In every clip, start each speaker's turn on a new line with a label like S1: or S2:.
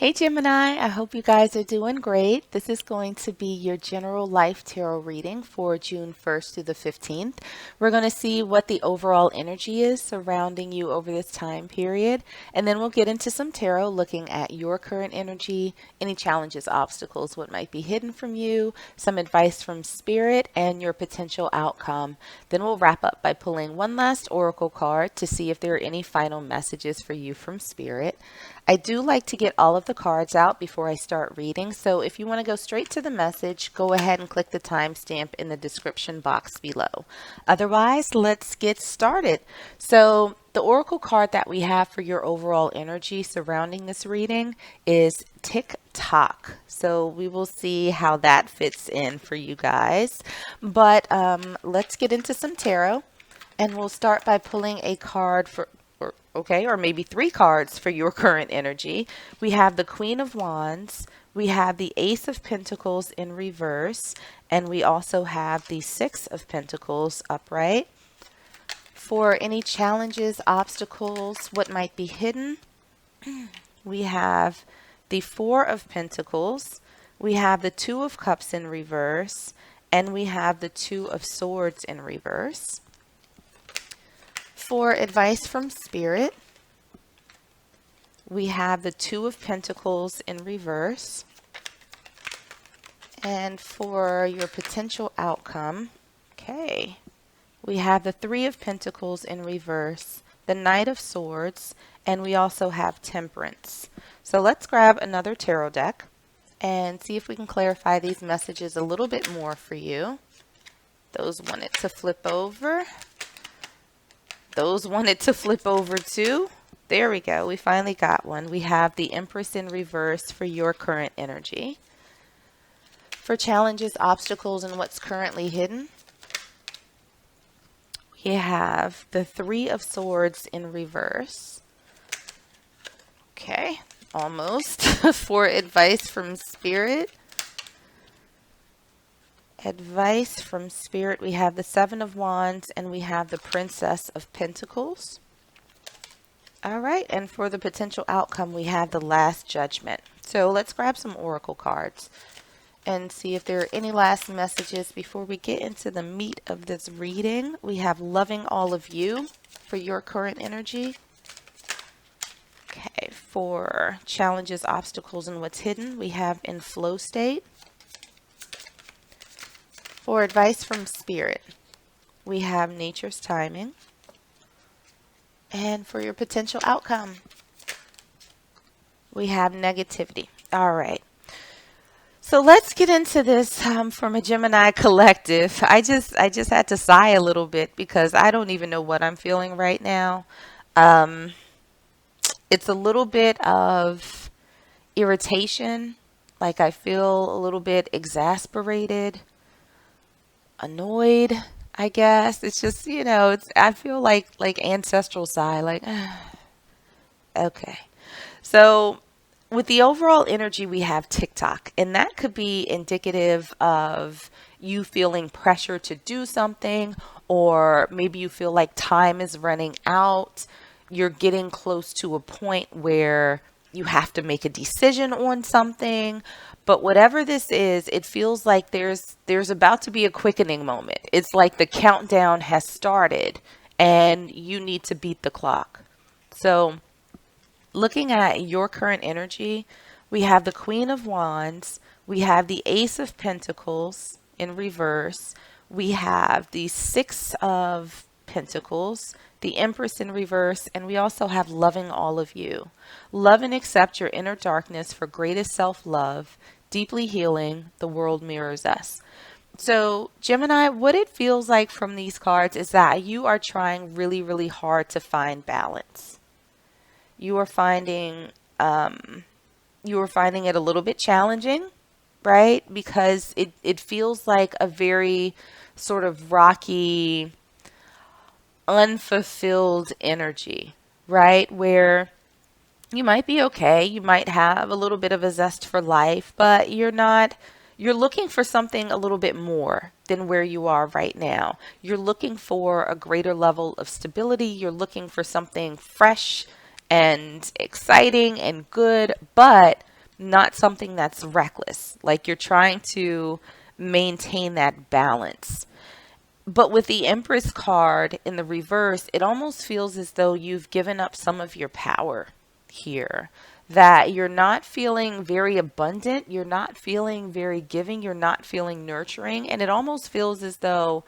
S1: Hey Gemini, I hope you guys are doing great. This is going to be your general life tarot reading for June 1st through the 15th. We're going to see what the overall energy is surrounding you over this time period, and then we'll get into some tarot looking at your current energy, any challenges, obstacles, what might be hidden from you, some advice from spirit, and your potential outcome. Then we'll wrap up by pulling one last oracle card to see if there are any final messages for you from spirit. I do like to get all of the cards out before I start reading, so if you want to go straight to the message, go ahead and click the timestamp in the description box below. Otherwise, let's get started. So, the oracle card that we have for your overall energy surrounding this reading is Tick Tock. So, we will see how that fits in for you guys. But let's get into some tarot, and we'll start by pulling a card for or maybe three cards for your current energy. We have the Queen of Wands, we have the Ace of Pentacles in reverse, and we also have the Six of Pentacles upright. For any challenges, obstacles, what might be hidden, we have the Four of Pentacles, we have the Two of Cups in reverse, and we have the Two of Swords in reverse. For advice from Spirit, we have the Two of Pentacles in reverse. And for your potential outcome, we have the Three of Pentacles in reverse, the Knight of Swords, and we also have Temperance. So let's grab another tarot deck and see if we can clarify these messages a little bit more for you. Those wanted to flip over. Those wanted to flip over too. There we go. We finally got one. We have the Empress in reverse for your current energy. For challenges, obstacles, and what's currently hidden, we have the Three of Swords in reverse. Okay, almost. For advice from Spirit, we have the Seven of Wands and we have the Princess of Pentacles. All right, and for the potential outcome, we have the Last Judgment. So let's grab some oracle cards and see if there are any last messages before we get into the meat of this reading. We have Loving All of You for your current energy. Okay, for challenges, obstacles, and what's hidden, we have In Flow State. For advice from Spirit, we have Nature's Timing. And for your potential outcome, we have Negativity. All right. So let's get into this from a Gemini collective. I just had to sigh a little bit because I don't even know what I'm feeling right now. It's a little bit of irritation. Like I feel a little bit exasperated, annoyed, I guess. It's just, I feel like ancestral sigh, like okay. So with the overall energy, we have TikTok, and that could be indicative of you feeling pressure to do something, or maybe you feel like time is running out. You're getting close to a point where you have to make a decision on something. But whatever this is, it feels like there's about to be a quickening moment. It's like the countdown has started and you need to beat the clock. So looking at your current energy, we have the Queen of Wands, we have the Ace of Pentacles in reverse, we have the Six of Pentacles, the Empress in reverse, and we also have Loving All of You. Love and accept your inner darkness for greatest self-love, deeply healing, the world mirrors us. So, Gemini, what it feels like from these cards is that you are trying really, really hard to find balance. You are finding it a little bit challenging, right? Because it feels like a very sort of rocky, unfulfilled energy, right? Where you might be okay, you might have a little bit of a zest for life, but you're looking for something a little bit more than where you are right now. You're looking for a greater level of stability. You're looking for something fresh and exciting and good, but not something that's reckless. Like you're trying to maintain that balance. But with the Empress card in the reverse, it almost feels as though you've given up some of your power here. That you're not feeling very abundant, you're not feeling very giving, you're not feeling nurturing, and it almost feels as though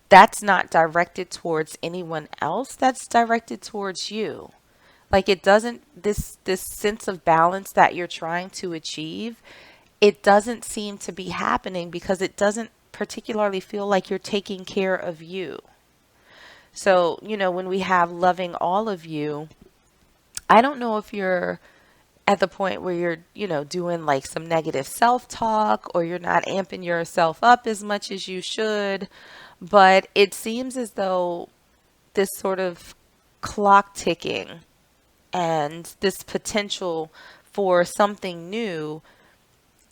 S1: that's not directed towards anyone else, that's directed towards you. Like it doesn't, this sense of balance that you're trying to achieve, it doesn't seem to be happening because it doesn't particularly feel like you're taking care of you. So, when we have loving all of you, I don't know if you're at the point where you're, doing like some negative self-talk, or you're not amping yourself up as much as you should, but it seems as though this sort of clock ticking and this potential for something new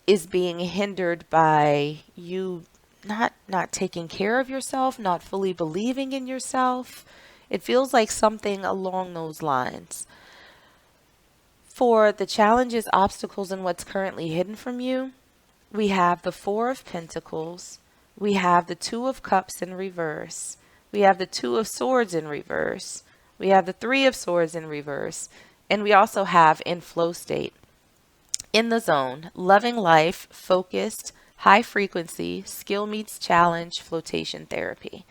S1: is being hindered by you not taking care of yourself, not fully believing in yourself. It feels like something along those lines. For the challenges, obstacles, and what's currently hidden from you, we have the Four of Pentacles, we have the Two of Cups in reverse, we have the Two of Swords in reverse, we have the Three of Swords in reverse, and we also have in flow state. In the zone, loving life, focused, high frequency, skill meets challenge, flotation therapy.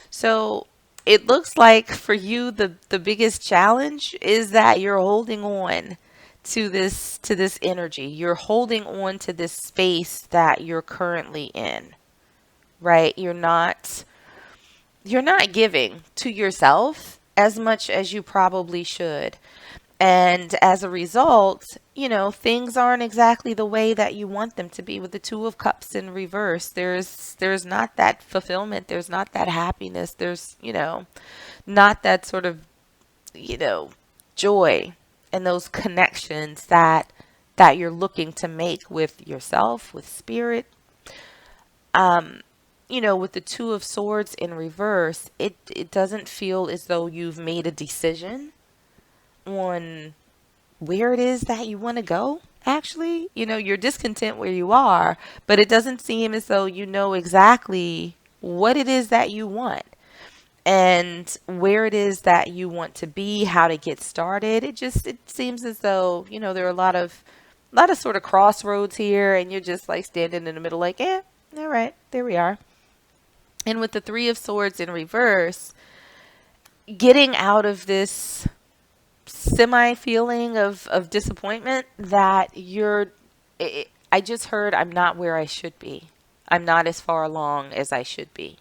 S1: So it looks like for you, the biggest challenge is that you're holding on to this energy. You're holding on to this space that you're currently in, right? You're not giving to yourself as much as you probably should. And as a result, things aren't exactly the way that you want them to be. With the Two of Cups in reverse, there's not that fulfillment, there's not that happiness, there's, not that sort of, joy and those connections that you're looking to make with yourself, with spirit. With the Two of Swords in reverse, it doesn't feel as though you've made a decision on where it is that you want to go. Actually, you're discontent where you are, but it doesn't seem as though you know exactly what it is that you want and where it is that you want to be, how to get started. It seems as though, there are a lot of sort of crossroads here, and you're just like standing in the middle like, all right, there we are. And with the Three of Swords in reverse, getting out of this semi feeling of disappointment that I just heard I'm not where I should be. I'm not as far along as I should be.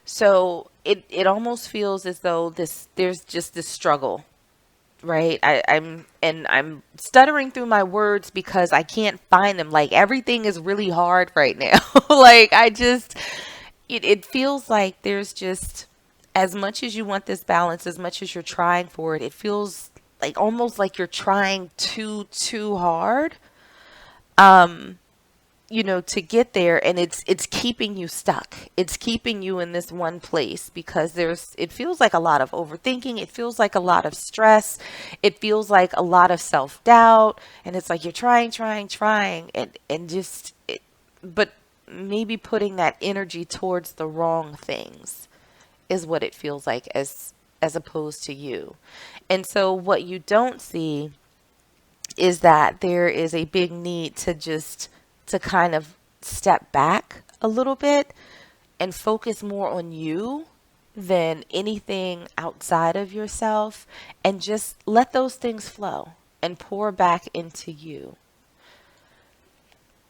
S1: So it almost feels as though there's just this struggle, right? I'm stuttering through my words because I can't find them. Like everything is really hard right now. Like it feels like there's just, as much as you want this balance, as much as you're trying for it, it feels like almost like you're trying too hard, to get there, and it's keeping you stuck. It's keeping you in this one place because it feels like a lot of overthinking. It feels like a lot of stress. It feels like a lot of self-doubt, and it's like you're trying, and just but maybe putting that energy towards the wrong things is what it feels like as opposed to you. And so what you don't see is that there is a big need to kind of step back a little bit and focus more on you than anything outside of yourself, and just let those things flow and pour back into you.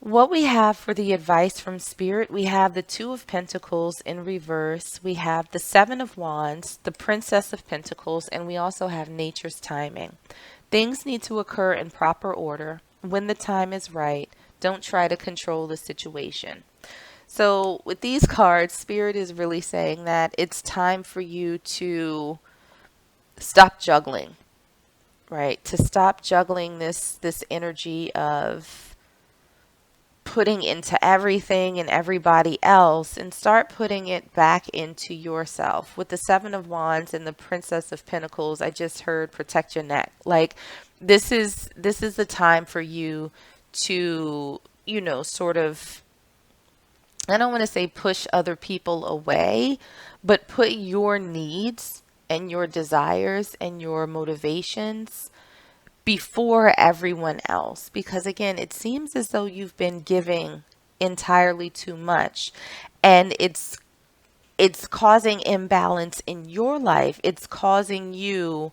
S1: What we have for the advice from Spirit, we have the Two of Pentacles in reverse, we have the Seven of Wands, the Princess of Pentacles, and we also have Nature's timing. Things need to occur in proper order when the time is right. Don't try to control the situation. So with these cards, Spirit is really saying that it's time for you to stop juggling, right? To stop juggling this energy of putting into everything and everybody else, and start putting it back into yourself. With the Seven of Wands and the Princess of Pentacles, I just heard protect your neck. Like this is the time for you to, sort of, I don't want to say push other people away, but put your needs and your desires and your motivations before everyone else. Because again, it seems as though you've been giving entirely too much, and it's causing imbalance in your life. It's causing you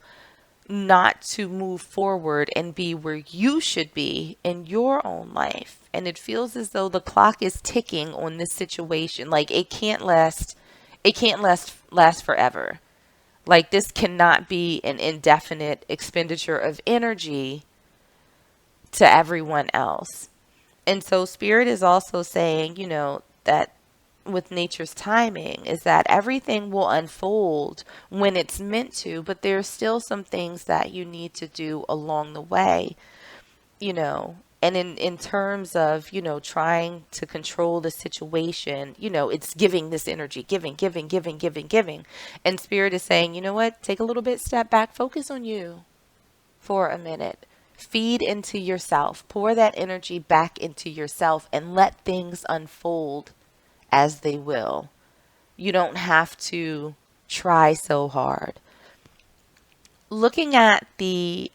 S1: not to move forward and be where you should be in your own life. And it feels as though the clock is ticking on this situation. Like it can't last forever. Like this cannot be an indefinite expenditure of energy to everyone else. And so spirit is also saying, that with nature's timing is that everything will unfold when it's meant to, but there's still some things that you need to do along the way, and in terms of, trying to control the situation, it's giving this energy, giving, giving, giving, giving, giving. And spirit is saying, you know what, take a little bit step back, focus on you for a minute. Feed into yourself, pour that energy back into yourself, and let things unfold as they will. You don't have to try so hard. Looking at the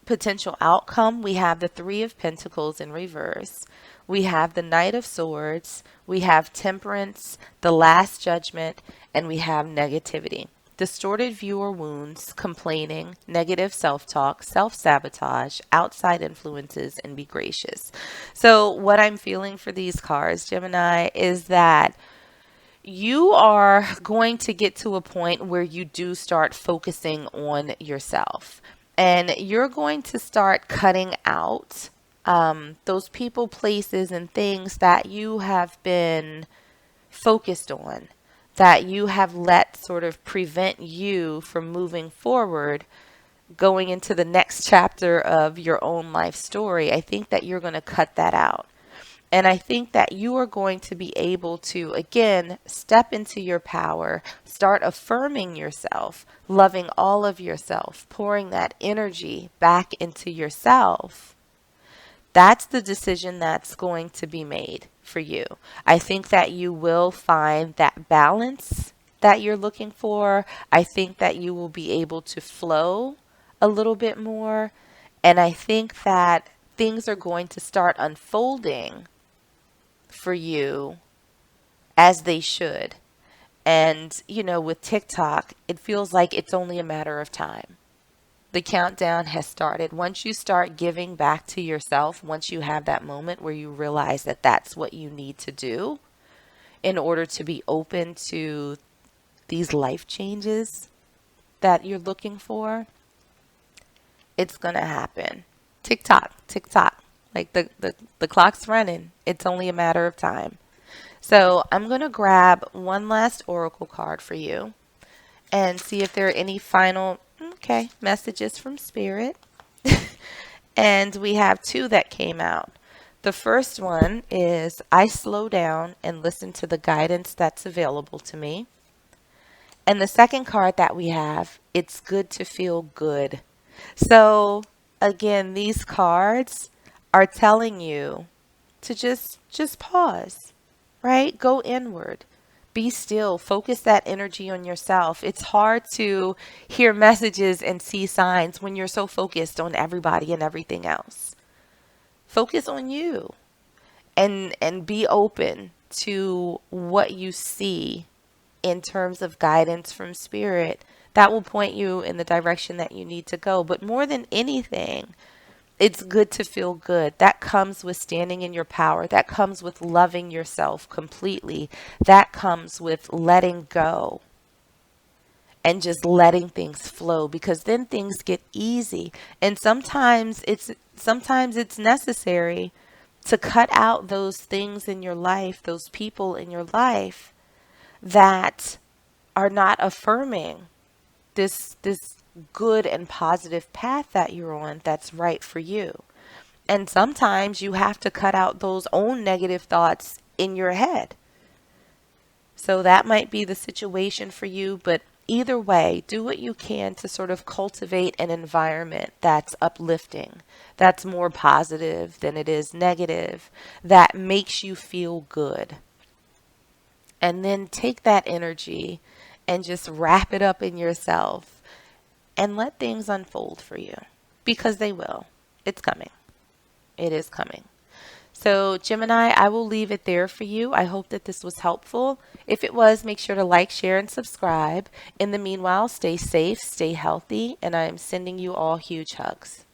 S1: potential outcome, we have the Three of Pentacles in reverse. We have the Knight of Swords. We have Temperance, the Last Judgment, and we have negativity. Distorted view or wounds, complaining, negative self-talk, self-sabotage, outside influences, and be gracious. So what I'm feeling for these cards, Gemini, is that you are going to get to a point where you do start focusing on yourself. And you're going to start cutting out those people, places, and things that you have been focused on, that you have let sort of prevent you from moving forward, going into the next chapter of your own life story. I think that you're going to cut that out. And I think that you are going to be able to, again, step into your power, start affirming yourself, loving all of yourself, pouring that energy back into yourself. That's the decision that's going to be made for you. I think that you will find that balance that you're looking for. I think that you will be able to flow a little bit more. And I think that things are going to start unfolding for you as they should. And, with TikTok, it feels like it's only a matter of time. The countdown has started. Once you start giving back to yourself, once you have that moment where you realize that that's what you need to do in order to be open to these life changes that you're looking for, it's going to happen. TikTok, TikTok. Like the clock's running. It's only a matter of time. So I'm going to grab one last oracle card for you and see if there are any final, messages from spirit. And we have two that came out. The first one is, I slow down and listen to the guidance that's available to me. And the second card that we have, it's good to feel good. So again, these cards are telling you to just pause, right? Go inward. Be still. Focus that energy on yourself. It's hard to hear messages and see signs when you're so focused on everybody and everything else. Focus on you and be open to what you see in terms of guidance from spirit that will point you in the direction that you need to go. But more than anything, it's good to feel good. That comes with standing in your power. That comes with loving yourself completely. That comes with letting go and just letting things flow, because then things get easy. And sometimes it's necessary to cut out those things in your life, those people in your life that are not affirming this good and positive path that you're on that's right for you. And sometimes you have to cut out those own negative thoughts in your head. So that might be the situation for you, but Either way, do what you can to sort of cultivate an environment that's uplifting, that's more positive than it is negative, that makes you feel good. And then take that energy and just wrap it up in yourself and let things unfold for you, because they will. It's coming. It is coming. So, Gemini, I will leave it there for you. I hope that this was helpful. If it was, make sure to like, share, and subscribe. In the meanwhile, stay safe, stay healthy, and I am sending you all huge hugs.